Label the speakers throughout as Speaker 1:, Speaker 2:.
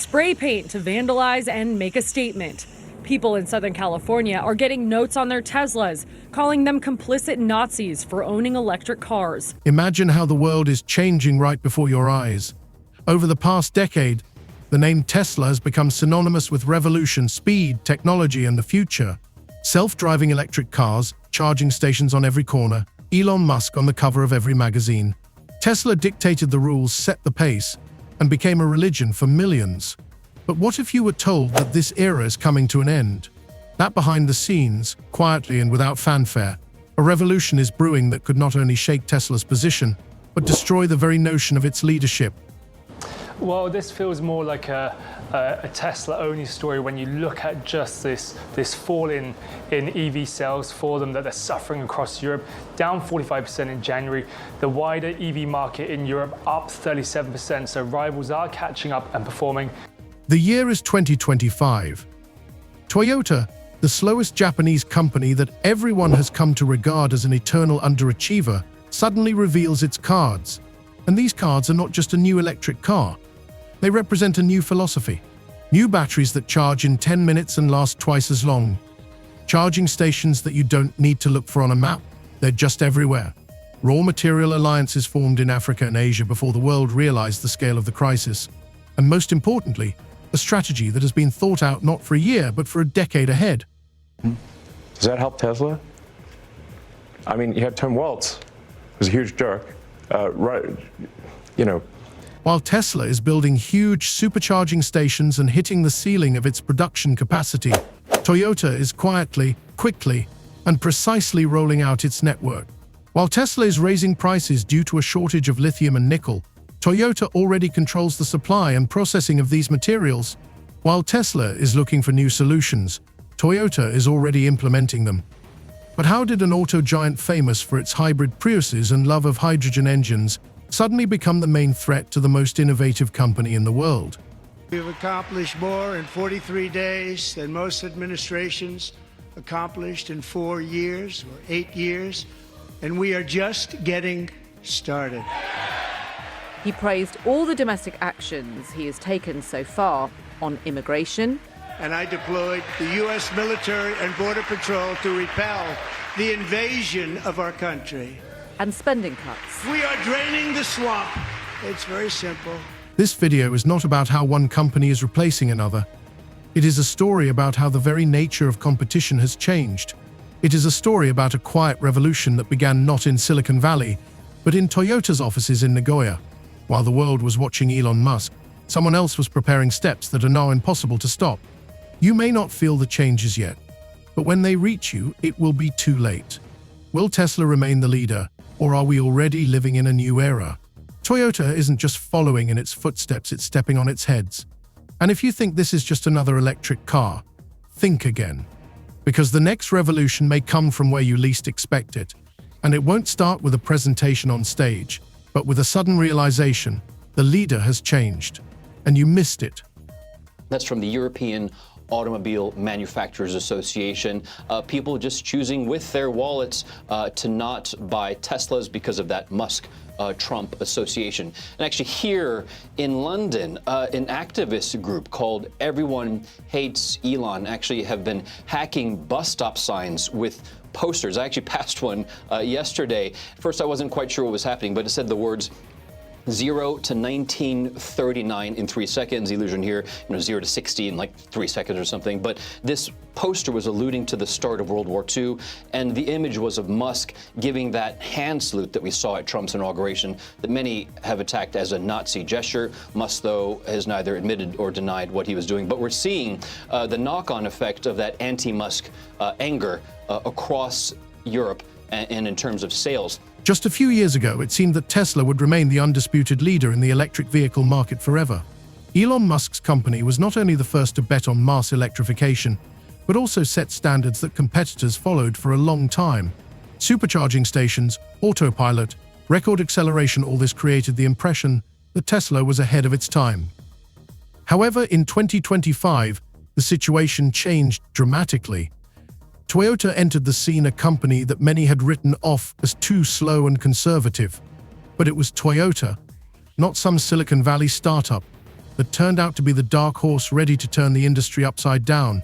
Speaker 1: spray paint to vandalize and make a statement. People in Southern California are getting notes on their Teslas, calling them complicit Nazis for owning electric cars.
Speaker 2: Imagine how the world is changing right before your eyes. Over the past decade, the name Tesla has become synonymous with revolution, speed, technology, and the future. Self-driving electric cars, charging stations on every corner, Elon Musk on the cover of every magazine. Tesla dictated the rules, set the pace, and became a religion for millions. But what if you were told that this era is coming to an end? That behind the scenes, quietly and without fanfare, a revolution is brewing that could not only shake Tesla's position, but destroy the very notion of its leadership.
Speaker 3: Well, this feels more like a Tesla-only story when you look at just this fall in EV sales for them that they're suffering across Europe, down 45% in January. The wider EV market in Europe up 37%, so rivals are catching up and performing.
Speaker 2: The year is 2025. Toyota, the slowest Japanese company that everyone has come to regard as an eternal underachiever, suddenly reveals its cards. And these cards are not just a new electric car. They represent a new philosophy. New batteries that charge in 10 minutes and last twice as long. Charging stations that you don't need to look for on a map. They're just everywhere. Raw material alliances formed in Africa and Asia before the world realized the scale of the crisis. And most importantly, a strategy that has been thought out not for a year, but for a decade ahead.
Speaker 4: Does that help Tesla? I mean, you had Tom Waltz, who's a huge jerk,
Speaker 2: While Tesla is building huge supercharging stations and hitting the ceiling of its production capacity, Toyota is quietly, quickly, and precisely rolling out its network. While Tesla is raising prices due to a shortage of lithium and nickel, Toyota already controls the supply and processing of these materials. While Tesla is looking for new solutions, Toyota is already implementing them. But how did an auto giant famous for its hybrid Priuses and love of hydrogen engines suddenly become the main threat to the most innovative company in the world?
Speaker 5: We've accomplished more in 43 days than most administrations accomplished in 4 years or 8 years, and we are just getting started.
Speaker 6: He praised all the domestic actions he has taken so far on immigration.
Speaker 5: And I deployed the U.S. military and Border Patrol to repel the invasion of our country.
Speaker 6: And spending cuts.
Speaker 5: We are draining the swamp. It's very simple.
Speaker 2: This video is not about how one company is replacing another. It is a story about how the very nature of competition has changed. It is a story about a quiet revolution that began not in Silicon Valley, but in Toyota's offices in Nagoya. While the world was watching Elon Musk, someone else was preparing steps that are now impossible to stop. You may not feel the changes yet, but when they reach you, it will be too late. Will Tesla remain the leader, or are we already living in a new era? Toyota isn't just following in its footsteps, it's stepping on its heads. And if you think this is just another electric car, think again. Because the next revolution may come from where you least expect it. And it won't start with a presentation on stage, but with a sudden realization, the leader has changed, and you missed it.
Speaker 7: That's from the European Automobile Manufacturers Association. People just choosing with their wallets to not buy Teslas because of that Musk-Trump association. And actually here in London, an activist group called Everyone Hates Elon actually have been hacking bus stop signs with posters. I actually passed one yesterday. At first I wasn't quite sure what was happening, but it said the words 0 to 1939 in 3 seconds. Illusion here, 0 to 60 in like 3 seconds or something. But this poster was alluding to the start of World War II, and the image was of Musk giving that hand salute that we saw at Trump's inauguration that many have attacked as a Nazi gesture. Musk, though, has neither admitted or denied what he was doing. But we're seeing the knock-on effect of that anti-Musk anger across Europe and in terms of sales.
Speaker 2: Just a few years ago, it seemed that Tesla would remain the undisputed leader in the electric vehicle market forever. Elon Musk's company was not only the first to bet on mass electrification, but also set standards that competitors followed for a long time. Supercharging stations, autopilot, record acceleration, all this created the impression that Tesla was ahead of its time. However, in 2025, the situation changed dramatically. Toyota entered the scene, a company that many had written off as too slow and conservative. But it was Toyota, not some Silicon Valley startup, that turned out to be the dark horse ready to turn the industry upside down.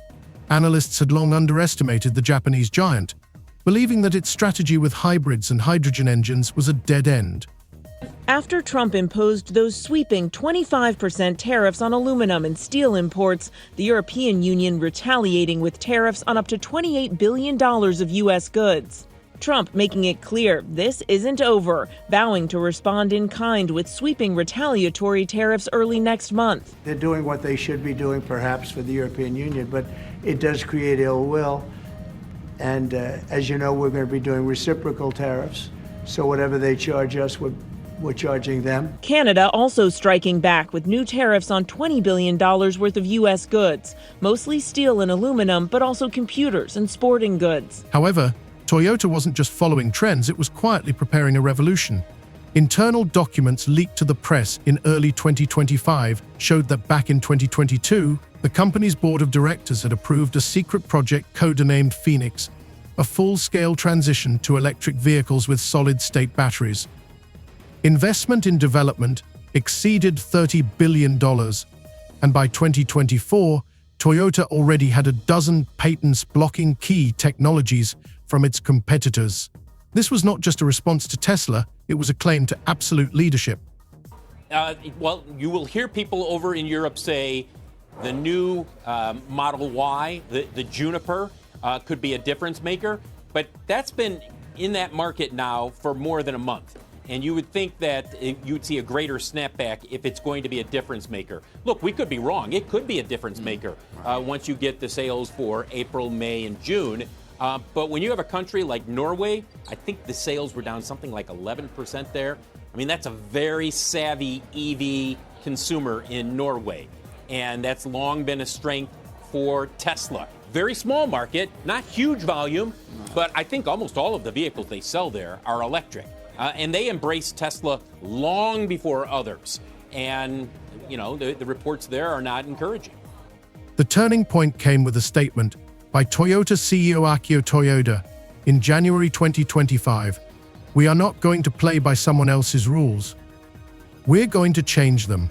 Speaker 2: Analysts had long underestimated the Japanese giant, believing that its strategy with hybrids and hydrogen engines was a dead end.
Speaker 8: After Trump imposed those sweeping 25% tariffs on aluminum and steel imports, the European Union retaliating with tariffs on up to $28 billion of U.S. goods. Trump making it clear this isn't over, vowing to respond in kind with sweeping retaliatory tariffs early next month.
Speaker 5: They're doing what they should be doing, perhaps, for the European Union, but it does create ill will. And as you know, we're going to be doing reciprocal tariffs. So whatever they charge us, we're charging them.
Speaker 8: Canada also striking back with new tariffs on $20 billion worth of U.S. goods, mostly steel and aluminum, but also computers and sporting goods.
Speaker 2: However, Toyota wasn't just following trends, it was quietly preparing a revolution. Internal documents leaked to the press in early 2025 showed that back in 2022, the company's board of directors had approved a secret project codenamed Phoenix, a full-scale transition to electric vehicles with solid-state batteries. Investment in development exceeded $30 billion, and by 2024, Toyota already had a dozen patents blocking key technologies from its competitors. This was not just a response to Tesla, it was a claim to absolute leadership.
Speaker 9: Well, you will hear people over in Europe say the new Model Y, the Juniper, could be a difference maker, but that's been in that market now for more than a month. And you would think that you'd see a greater snapback if it's going to be a difference maker. Look, we could be wrong. It could be a difference maker once you get the sales for April, May, and June. But when you have a country like Norway, I think the sales were down something like 11% there. I mean, that's a very savvy EV consumer in Norway. And that's long been a strength for Tesla. Very small market, not huge volume, but I think almost all of the vehicles they sell there are electric. And they embraced Tesla long before others. And, you know, the reports there are not encouraging.
Speaker 2: The turning point came with a statement by Toyota CEO Akio Toyoda in January 2025. "We are not going to play by someone else's rules. We're going to change them."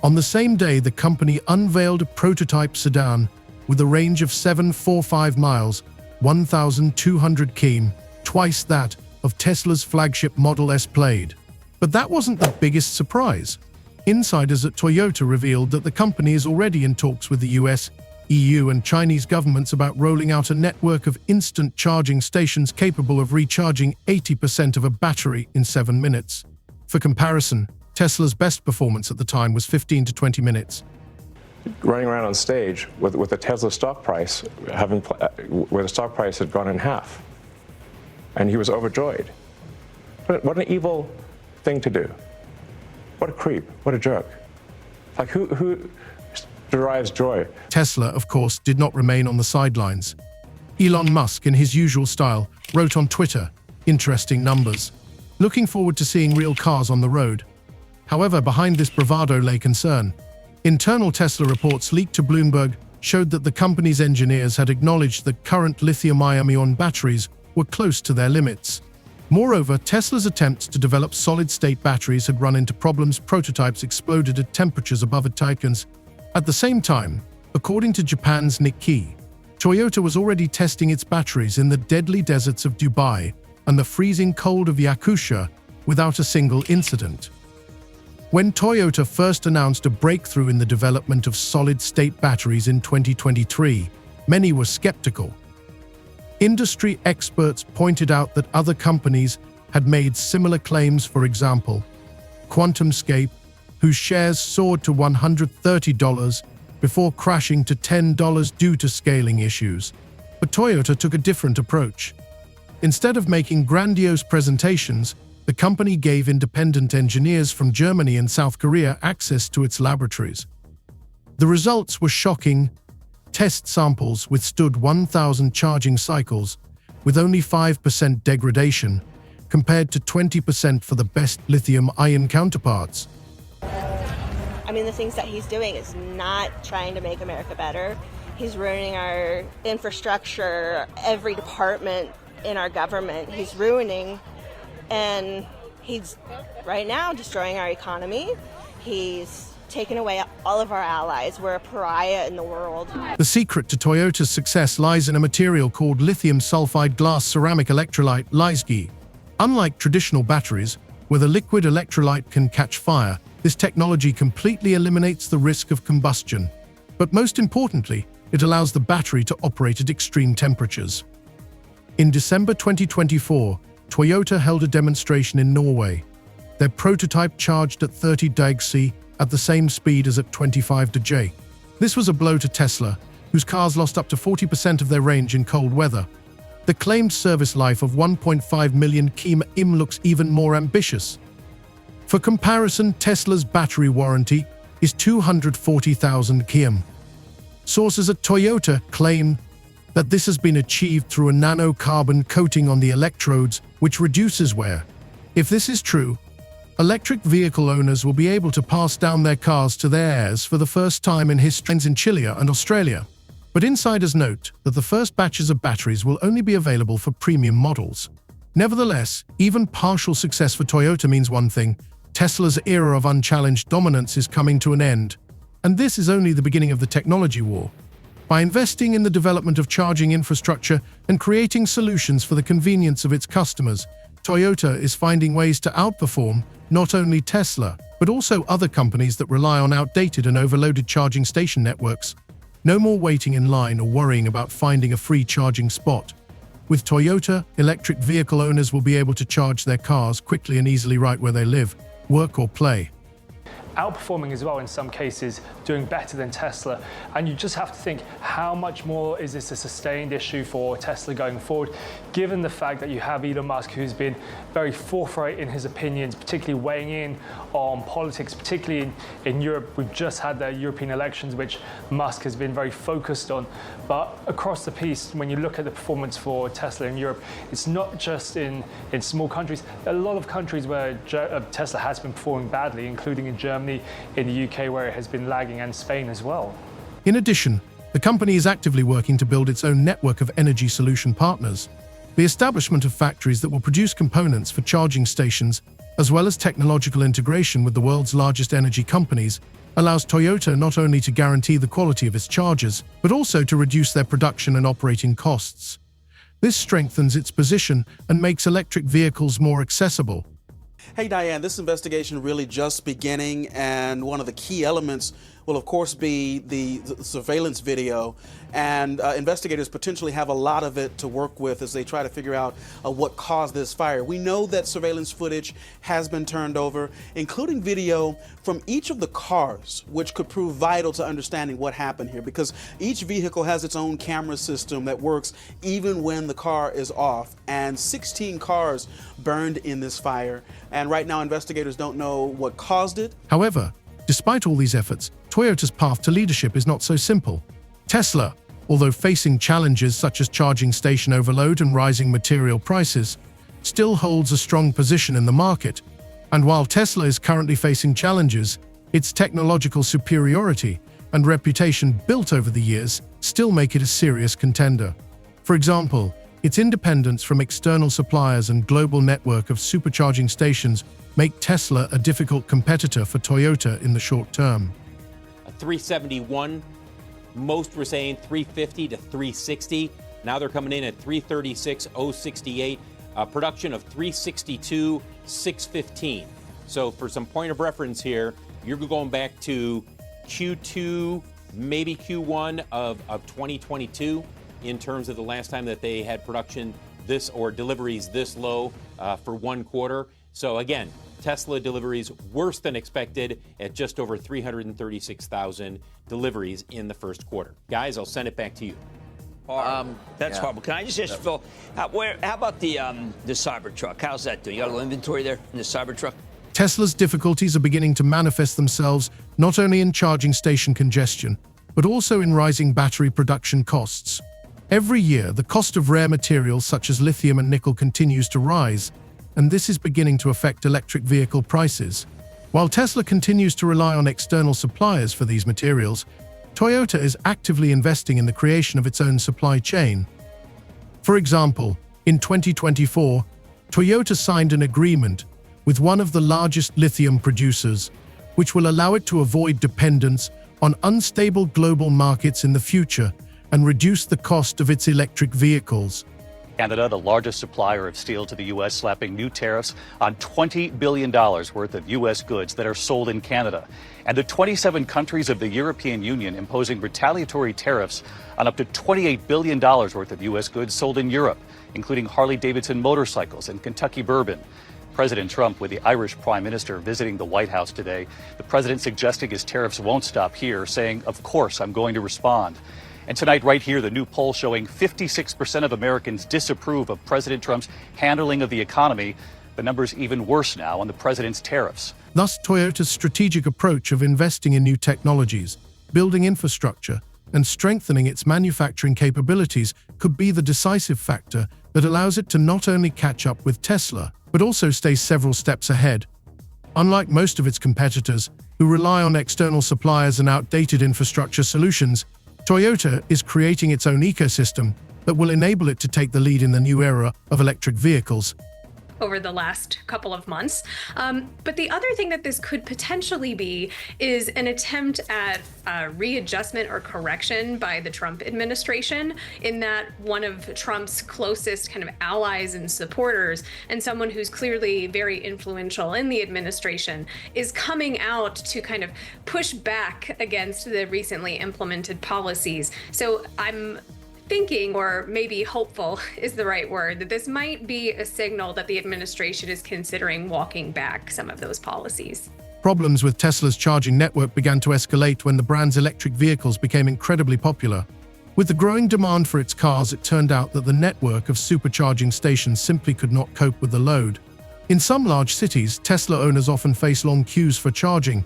Speaker 2: On the same day, the company unveiled a prototype sedan with a range of 745 miles, 1,200 km, twice that of Tesla's flagship Model S Plaid. But that wasn't the biggest surprise. Insiders at Toyota revealed that the company is already in talks with the US, EU, and Chinese governments about rolling out a network of instant charging stations capable of recharging 80% of a battery in 7 minutes. For comparison, Tesla's best performance at the time was 15 to 20 minutes.
Speaker 4: Running around on stage with a Tesla stock price, where the stock price had gone in half. And he was overjoyed. What an evil thing to do. What a creep. What a jerk. Like, who derives joy?
Speaker 2: Tesla, of course, did not remain on the sidelines. Elon Musk, in his usual style, wrote on Twitter, "Interesting numbers. Looking forward to seeing real cars on the road." However, behind this bravado lay concern. Internal Tesla reports leaked to Bloomberg showed that the company's engineers had acknowledged that current lithium-ion batteries were close to their limits. Moreover, Tesla's attempts to develop solid-state batteries had run into problems. Prototypes exploded at temperatures above Taikan's. At the same time, according to Japan's Nikkei, Toyota was already testing its batteries in the deadly deserts of Dubai and the freezing cold of Yakutia without a single incident. When Toyota first announced a breakthrough in the development of solid-state batteries in 2023, many were skeptical. Industry experts pointed out that other companies had made similar claims. For example, QuantumScape, whose shares soared to $130 before crashing to $10 due to scaling issues. But Toyota took a different approach. Instead of making grandiose presentations, the company gave independent engineers from Germany and South Korea access to its laboratories. The results were shocking. Test samples withstood 1,000 charging cycles, with only 5% degradation, compared to 20% for the best lithium-ion counterparts.
Speaker 10: I mean, the things that he's doing is not trying to make America better. He's ruining our infrastructure, every department in our government. He's ruining, and he's right now destroying our economy. He's taken away all of our allies. We're a pariah in the world.
Speaker 2: The secret to Toyota's success lies in a material called lithium sulfide glass ceramic electrolyte LiSG. Unlike traditional batteries, where the liquid electrolyte can catch fire, this technology completely eliminates the risk of combustion. But most importantly, it allows the battery to operate at extreme temperatures. In December 2024, Toyota held a demonstration in Norway. Their prototype charged at 30 deg C at the same speed as at 25 deg. This was a blow to Tesla, whose cars lost up to 40% of their range in cold weather. The claimed service life of 1.5 million km looks even more ambitious. For comparison, Tesla's battery warranty is 240,000 km. Sources at Toyota claim that this has been achieved through a nanocarbon coating on the electrodes, which reduces wear. If this is true, electric vehicle owners will be able to pass down their cars to their heirs for the first time in history in Chile and Australia. But insiders note that the first batches of batteries will only be available for premium models. Nevertheless, even partial success for Toyota means one thing: Tesla's era of unchallenged dominance is coming to an end. And this is only the beginning of the technology war. By investing in the development of charging infrastructure and creating solutions for the convenience of its customers, Toyota is finding ways to outperform not only Tesla, but also other companies that rely on outdated and overloaded charging station networks. No more waiting in line or worrying about finding a free charging spot. With Toyota, electric vehicle owners will be able to charge their cars quickly and easily right where they live, work or play.
Speaker 3: Outperforming as well in some cases, doing better than Tesla. And you just have to think, how much more is this a sustained issue for Tesla going forward, given the fact that you have Elon Musk, who's been very forthright in his opinions, particularly weighing in on politics, particularly in Europe. We've just had the European elections, which Musk has been very focused on. But across the piece, when you look at the performance for Tesla in Europe, it's not just in small countries. A lot of countries where Tesla has been performing badly, including in Germany, in the UK where it has been lagging, and Spain as well.
Speaker 2: In addition, the company is actively working to build its own network of energy solution partners. The establishment of factories that will produce components for charging stations, as well as technological integration with the world's largest energy companies, allows Toyota not only to guarantee the quality of its chargers, but also to reduce their production and operating costs. This strengthens its position and makes electric vehicles more accessible.
Speaker 11: Hey Diane, this investigation really just beginning, and one of the key elements will of course be the surveillance video, and investigators potentially have a lot of it to work with as they try to figure out what caused this fire. We know that surveillance footage has been turned over, including video from each of the cars, which could prove vital to understanding what happened here, because each vehicle has its own camera system that works even when the car is off, and 16 cars burned in this fire, and right now investigators don't know what caused it.
Speaker 2: However, despite all these efforts, Toyota's path to leadership is not so simple. Tesla, although facing challenges such as charging station overload and rising material prices, still holds a strong position in the market. And while Tesla is currently facing challenges, its technological superiority and reputation built over the years still make it a serious contender. For example, its independence from external suppliers and global network of supercharging stations make Tesla a difficult competitor for Toyota in the short term.
Speaker 9: A 371, most were saying 350 to 360. Now they're coming in at 336,068. Production of 362,615. So for some point of reference here, you're going back to Q2, maybe Q1 of 2022 in terms of the last time that they had production this or deliveries this low for one quarter. So again, Tesla deliveries worse than expected at just over 336,000 deliveries in the first quarter. Guys, I'll send it back to you.
Speaker 12: That's horrible. Can I just ask Phil, how about the Cybertruck? How's that doing? You got a little inventory there in the Cybertruck?
Speaker 2: Tesla's difficulties are beginning to manifest themselves not only in charging station congestion, but also in rising battery production costs. Every year, the cost of rare materials such as lithium and nickel continues to rise, and this is beginning to affect electric vehicle prices. While Tesla continues to rely on external suppliers for these materials, Toyota is actively investing in the creation of its own supply chain. For example, in 2024, Toyota signed an agreement with one of the largest lithium producers, which will allow it to avoid dependence on unstable global markets in the future and reduce the cost of its electric vehicles.
Speaker 13: Canada, the largest supplier of steel to the U.S., slapping new tariffs on $20 billion worth of U.S. goods that are sold in Canada. And the 27 countries of the European Union imposing retaliatory tariffs on up to $28 billion worth of U.S. goods sold in Europe, including Harley-Davidson motorcycles and Kentucky bourbon. President Trump with the Irish Prime Minister visiting the White House today. The president suggesting his tariffs won't stop here, saying, "Of course, I'm going to respond." And tonight, right here, the new poll showing 56% of Americans disapprove of President Trump's handling of the economy. The number's even worse now on the president's tariffs.
Speaker 2: Thus, Toyota's strategic approach of investing in new technologies, building infrastructure, and strengthening its manufacturing capabilities could be the decisive factor that allows it to not only catch up with Tesla, but also stay several steps ahead. Unlike most of its competitors, who rely on external suppliers and outdated infrastructure solutions, Toyota is creating its own ecosystem that will enable it to take the lead in the new era of electric vehicles.
Speaker 14: Over the last couple of months. But the other thing that this could potentially be is an attempt at readjustment or correction by the Trump administration, in that one of Trump's closest kind of allies and supporters, and someone who's clearly very influential in the administration, is coming out to kind of push back against the recently implemented policies. So I'm thinking, or maybe hopeful is the right word, that this might be a signal that the administration is considering walking back some of those policies.
Speaker 2: Problems with Tesla's charging network began to escalate when the brand's electric vehicles became incredibly popular. With the growing demand for its cars, it turned out that the network of supercharging stations simply could not cope with the load. In some large cities, Tesla owners often face long queues for charging.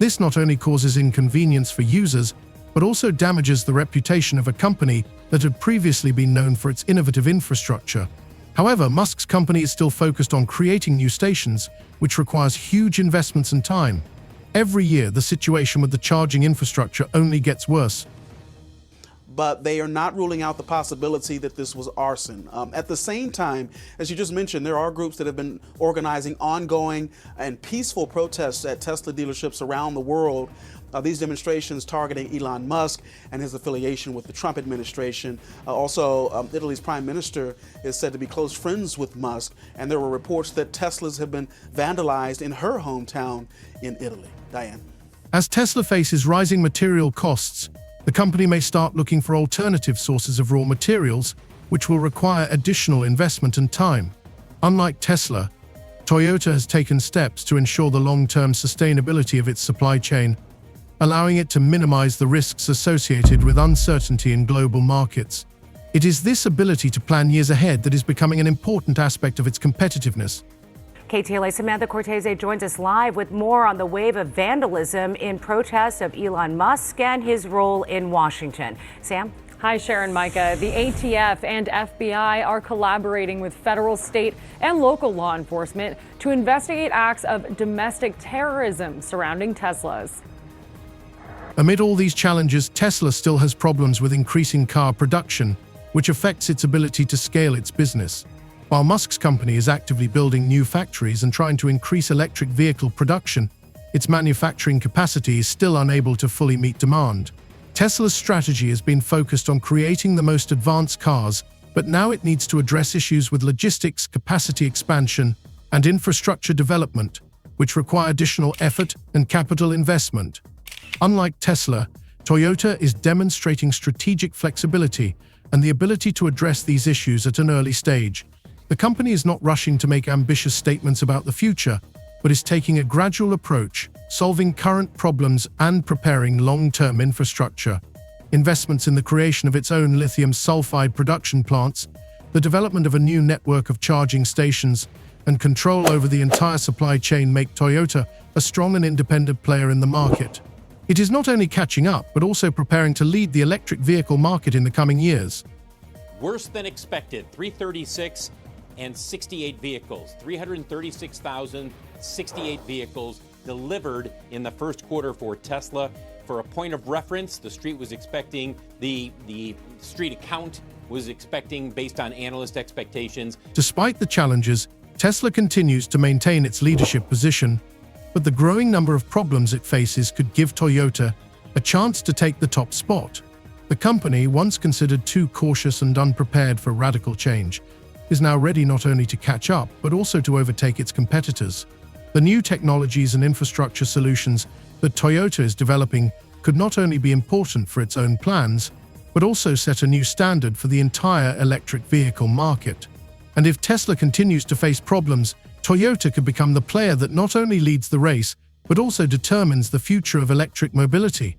Speaker 2: This not only causes inconvenience for users, but also damages the reputation of a company that had previously been known for its innovative infrastructure. However, Musk's company is still focused on creating new stations, which requires huge investments and time. Every year, the situation with the charging infrastructure only gets worse.
Speaker 11: But they are not ruling out the possibility that this was arson. At the same time, as you just mentioned, there are groups that have been organizing ongoing and peaceful protests at Tesla dealerships around the world. These demonstrations targeting Elon Musk and his affiliation with the Trump administration. Italy's prime minister is said to be close friends with Musk, and there were reports that Teslas have been vandalized in her hometown in Italy. Diane.
Speaker 2: As Tesla faces rising material costs, the company may start looking for alternative sources of raw materials, which will require additional investment and time. Unlike Tesla, Toyota has taken steps to ensure the long-term sustainability of its supply chain, allowing it to minimize the risks associated with uncertainty in global markets. It is this ability to plan years ahead that is becoming an important aspect of its competitiveness.
Speaker 15: KTLA Samantha Cortese joins us live with more on the wave of vandalism in protest of Elon Musk and his role in Washington. Sam?
Speaker 1: Hi, Sharon, Micah. The ATF and FBI are collaborating with federal, state, and local law enforcement to investigate acts of domestic terrorism surrounding Teslas.
Speaker 2: Amid all these challenges, Tesla still has problems with increasing car production, which affects its ability to scale its business. While Musk's company is actively building new factories and trying to increase electric vehicle production, its manufacturing capacity is still unable to fully meet demand. Tesla's strategy has been focused on creating the most advanced cars, but now it needs to address issues with logistics, capacity expansion, and infrastructure development, which require additional effort and capital investment. Unlike Tesla, Toyota is demonstrating strategic flexibility and the ability to address these issues at an early stage. The company is not rushing to make ambitious statements about the future, but is taking a gradual approach, solving current problems and preparing long-term infrastructure. Investments in the creation of its own lithium sulfide production plants, the development of a new network of charging stations, and control over the entire supply chain make Toyota a strong and independent player in the market. It is not only catching up, but also preparing to lead the electric vehicle market in the coming years.
Speaker 9: Worse than expected, 336 and 68 vehicles, 336,068 vehicles delivered in the first quarter for Tesla. For a point of reference, the street was expecting, the street account was expecting, based on analyst expectations.
Speaker 2: Despite the challenges, Tesla continues to maintain its leadership position. but the growing number of problems it faces could give Toyota a chance to take the top spot. The company, once considered too cautious and unprepared for radical change, is now ready not only to catch up, but also to overtake its competitors. The new technologies and infrastructure solutions that Toyota is developing could not only be important for its own plans, but also set a new standard for the entire electric vehicle market. And if Tesla continues to face problems, Toyota could become the player that not only leads the race, but also determines the future of electric mobility.